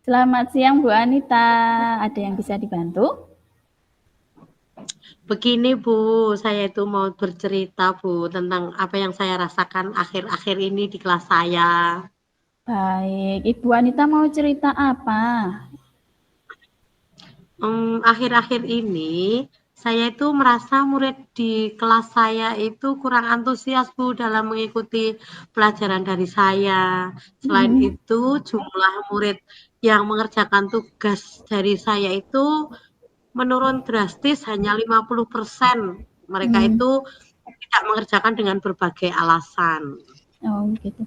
Selamat siang Bu Anita, ada yang bisa dibantu? Begini Bu, saya itu mau bercerita Bu tentang apa yang saya rasakan akhir-akhir ini di kelas saya. Baik, Ibu Anita mau cerita apa? Akhir-akhir ini saya itu merasa murid di kelas saya itu kurang antusias Bu dalam mengikuti pelajaran dari saya. Selain Hmm, itu jumlah murid yang mengerjakan tugas dari saya itu menurun drastis hanya 50%. Mereka hmm, itu tidak mengerjakan dengan berbagai alasan. oh gitu.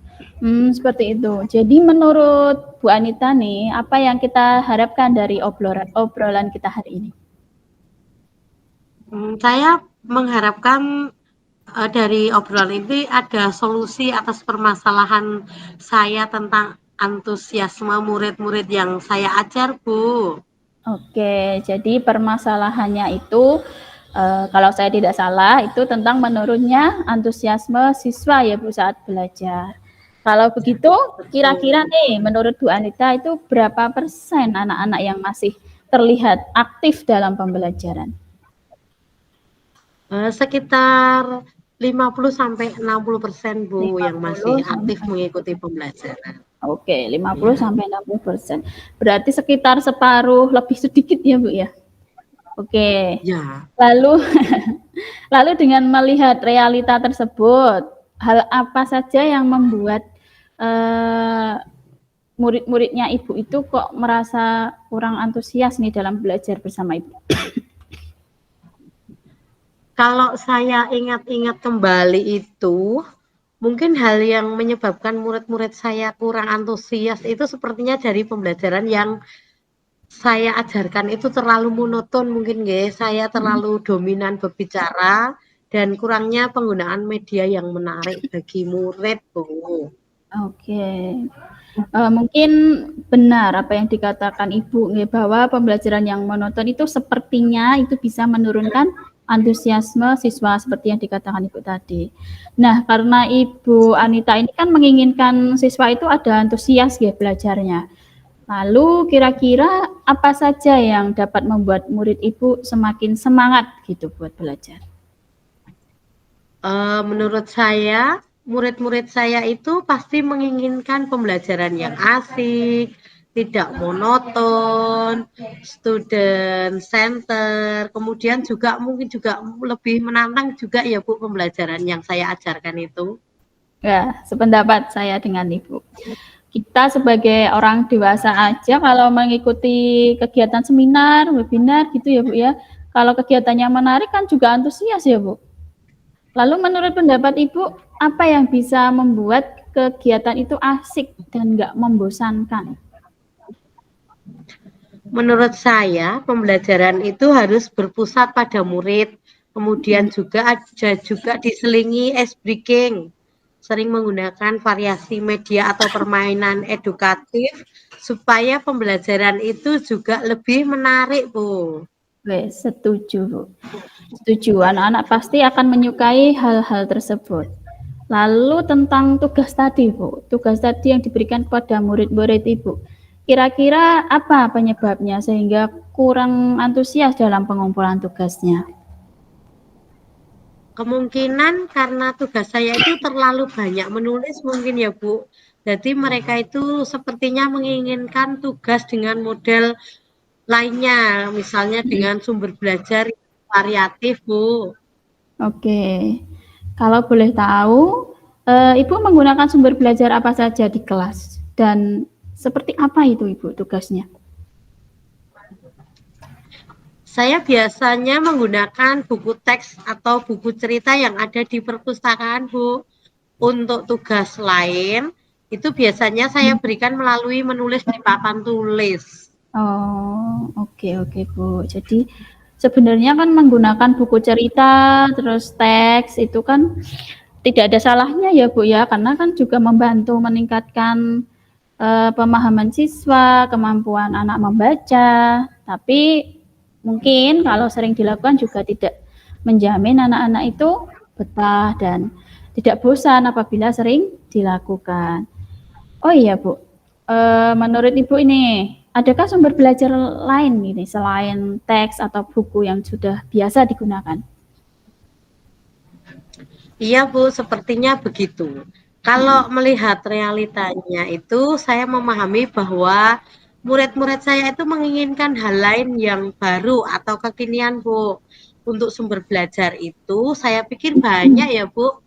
Seperti itu. Jadi menurut Bu Anita nih, apa yang kita harapkan dari obrolan kita hari ini? Saya mengharapkan dari obrolan ini ada solusi atas permasalahan saya tentang antusiasme murid-murid yang saya ajar, Bu. Oke, jadi permasalahannya itu, kalau saya tidak salah, itu tentang menurunnya antusiasme siswa ya Bu saat belajar. Kalau begitu, kira-kira Betul. nih menurut Bu Anita itu berapa persen anak-anak yang masih terlihat aktif dalam pembelajaran? Sekitar 50-60% Bu yang masih 50 aktif sampai mengikuti pembelajaran. Oke, 50 Ya, sampai 60%. Berarti sekitar separuh lebih sedikit ya Bu ya. Oke. ya. Lalu lalu dengan melihat realita tersebut, hal apa saja yang membuat murid-muridnya Ibu itu kok merasa kurang antusias nih dalam belajar bersama Ibu? Kalau saya ingat-ingat kembali itu, mungkin hal yang menyebabkan murid-murid saya kurang antusias itu sepertinya dari pembelajaran yang saya ajarkan itu terlalu monoton mungkin nggih, saya terlalu dominan berbicara dan kurangnya penggunaan media yang menarik bagi murid, Bu. Oke, mungkin benar apa yang dikatakan Ibu bahwa pembelajaran yang monoton itu sepertinya itu bisa menurunkan antusiasme siswa seperti yang dikatakan Ibu tadi. Nah, karena Ibu Anita ini kan menginginkan siswa itu ada antusias ya belajarnya. Lalu kira-kira apa saja yang dapat membuat murid Ibu semakin semangat gitu buat belajar? Menurut saya, murid-murid saya itu pasti menginginkan pembelajaran yang asik, tidak monoton, student center, kemudian juga mungkin juga lebih menantang juga ya Bu pembelajaran yang saya ajarkan itu. Ya, sependapat saya dengan Ibu. Kita sebagai orang dewasa aja kalau mengikuti kegiatan seminar, webinar gitu ya Bu ya. Kalau kegiatannya menarik kan juga antusias ya Bu. Lalu menurut pendapat Ibu, apa yang bisa membuat kegiatan itu asik dan nggak membosankan? Menurut saya, pembelajaran itu harus berpusat pada murid, kemudian juga diselingi ice breaking, sering menggunakan variasi media atau permainan edukatif supaya pembelajaran itu juga lebih menarik, Bu. Wes, setuju Bu. Setuju, anak-anak pasti akan menyukai hal-hal tersebut. Lalu tentang tugas tadi, Bu. Tugas tadi yang diberikan kepada murid-murid Ibu. Kira-kira apa penyebabnya sehingga kurang antusias dalam pengumpulan tugasnya? Kemungkinan karena tugas saya itu terlalu banyak menulis mungkin ya, Bu. Jadi mereka itu sepertinya menginginkan tugas dengan model lainnya, misalnya dengan sumber belajar variatif, Bu. Oke, kalau boleh tahu, Ibu menggunakan sumber belajar apa saja di kelas dan seperti apa itu Ibu tugasnya? Saya biasanya menggunakan buku teks atau buku cerita yang ada di perpustakaan, Bu. Untuk tugas lain, itu biasanya saya berikan melalui menulis di papan tulis. Oh, oke oke Bu. Jadi sebenarnya kan menggunakan buku cerita, terus teks itu kan tidak ada salahnya ya Bu ya, karena kan juga membantu meningkatkan pemahaman siswa, kemampuan anak membaca. Tapi mungkin kalau sering dilakukan juga tidak menjamin anak-anak itu betah dan tidak bosan apabila sering dilakukan. Oh iya Bu, menurut Ibu ini adakah sumber belajar lain ini selain teks atau buku yang sudah biasa digunakan? Iya Bu, sepertinya begitu. Kalau melihat realitanya itu, saya memahami bahwa murid-murid saya itu menginginkan hal lain yang baru atau kekinian Bu. Untuk sumber belajar itu, saya pikir banyak ya Bu.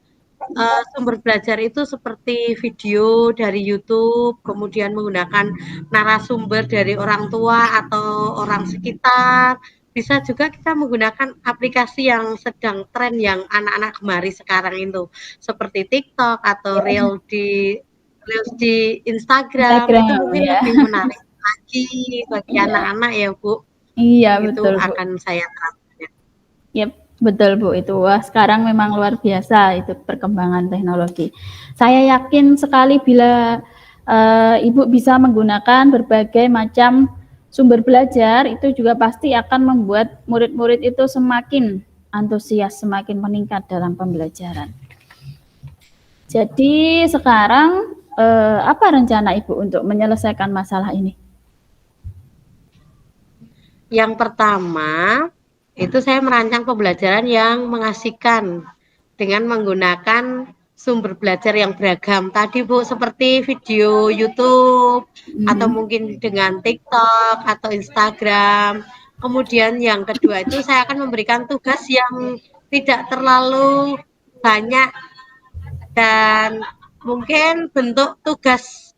Sumber belajar itu seperti video dari YouTube, kemudian menggunakan narasumber dari orang tua atau orang sekitar. Bisa juga kita menggunakan aplikasi yang sedang tren yang anak-anak gemari sekarang itu, seperti TikTok atau Ya, Reels di Instagram, itu Instagram mungkin ya. lebih menarik lagi bagi Iya, anak-anak ya Bu. iya Itu betul Bu. akan saya terapkan. Yep, betul Bu itu. Wah, sekarang memang luar biasa itu perkembangan teknologi. Saya yakin sekali bila Ibu bisa menggunakan berbagai macam sumber belajar, itu juga pasti akan membuat murid-murid itu semakin antusias, semakin meningkat dalam pembelajaran. Jadi sekarang apa rencana Ibu untuk menyelesaikan masalah ini? Yang pertama, itu saya merancang pembelajaran yang mengasihkan dengan menggunakan sumber belajar yang beragam. Tadi Bu, seperti video YouTube atau Hmm. mungkin dengan TikTok atau Instagram. Kemudian yang kedua itu saya akan memberikan tugas yang tidak terlalu banyak dan mungkin bentuk tugas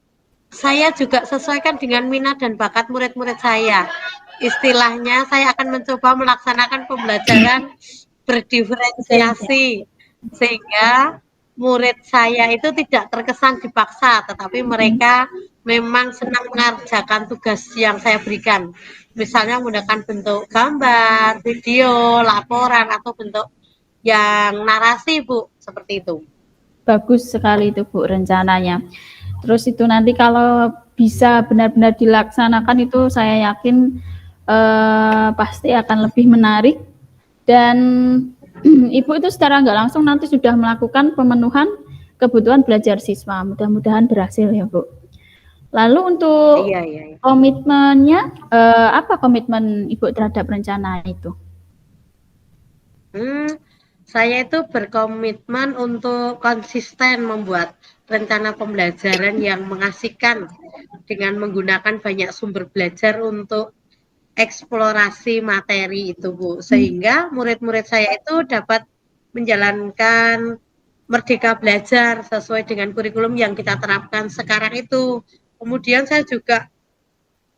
saya juga sesuaikan dengan minat dan bakat murid-murid saya. Istilahnya saya akan mencoba melaksanakan pembelajaran berdiferensiasi sehingga murid saya itu tidak terkesan dipaksa, tetapi mereka memang senang mengerjakan tugas yang saya berikan. Misalnya menggunakan bentuk gambar, video, laporan, atau bentuk yang narasi, Bu, seperti itu. Bagus sekali itu Bu rencananya. Terus itu nanti kalau bisa benar-benar dilaksanakan itu saya yakin pasti akan lebih menarik dan Ibu itu secara nggak langsung nanti sudah melakukan pemenuhan kebutuhan belajar siswa. Mudah-mudahan berhasil ya Bu. Lalu Iya, untuk iya, iya. komitmennya, apa komitmen Ibu terhadap rencana itu? Saya itu berkomitmen untuk konsisten membuat rencana pembelajaran yang mengasihkan dengan menggunakan banyak sumber belajar untuk eksplorasi materi itu, Bu. Sehingga murid-murid saya itu dapat menjalankan merdeka belajar sesuai dengan kurikulum yang kita terapkan sekarang itu. Kemudian saya juga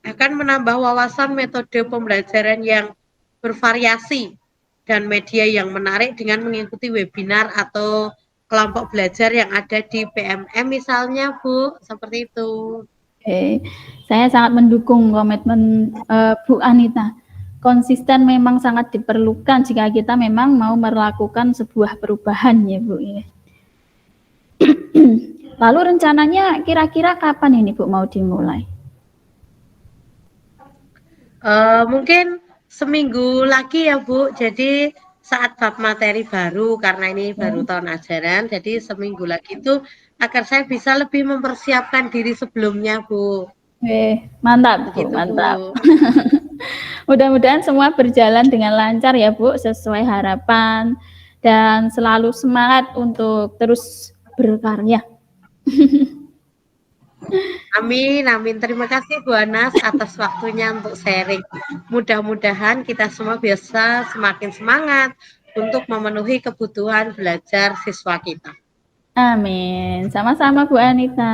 akan menambah wawasan metode pembelajaran yang bervariasi dan media yang menarik dengan mengikuti webinar atau kelompok belajar yang ada di PMM misalnya, Bu, seperti itu. Oke, saya sangat mendukung komitmen Bu Anita. Konsisten memang sangat diperlukan jika kita memang mau melakukan sebuah perubahan ya Bu. Lalu rencananya kira-kira kapan ini Bu mau dimulai? Mungkin seminggu lagi ya Bu, jadi saat bab materi baru karena ini baru Ya. tahun ajaran, jadi seminggu lagi itu agar saya bisa lebih mempersiapkan diri sebelumnya Bu. Mantap Bu, Begitu Bu. mantap. Mudah-mudahan semua berjalan dengan lancar ya Bu, sesuai harapan dan selalu semangat untuk terus berkarya. Amin, amin. Terima kasih Bu Anas atas waktunya untuk sharing. Mudah-mudahan kita semua bisa semakin semangat untuk memenuhi kebutuhan belajar siswa kita. Amin. Sama-sama Bu Anita.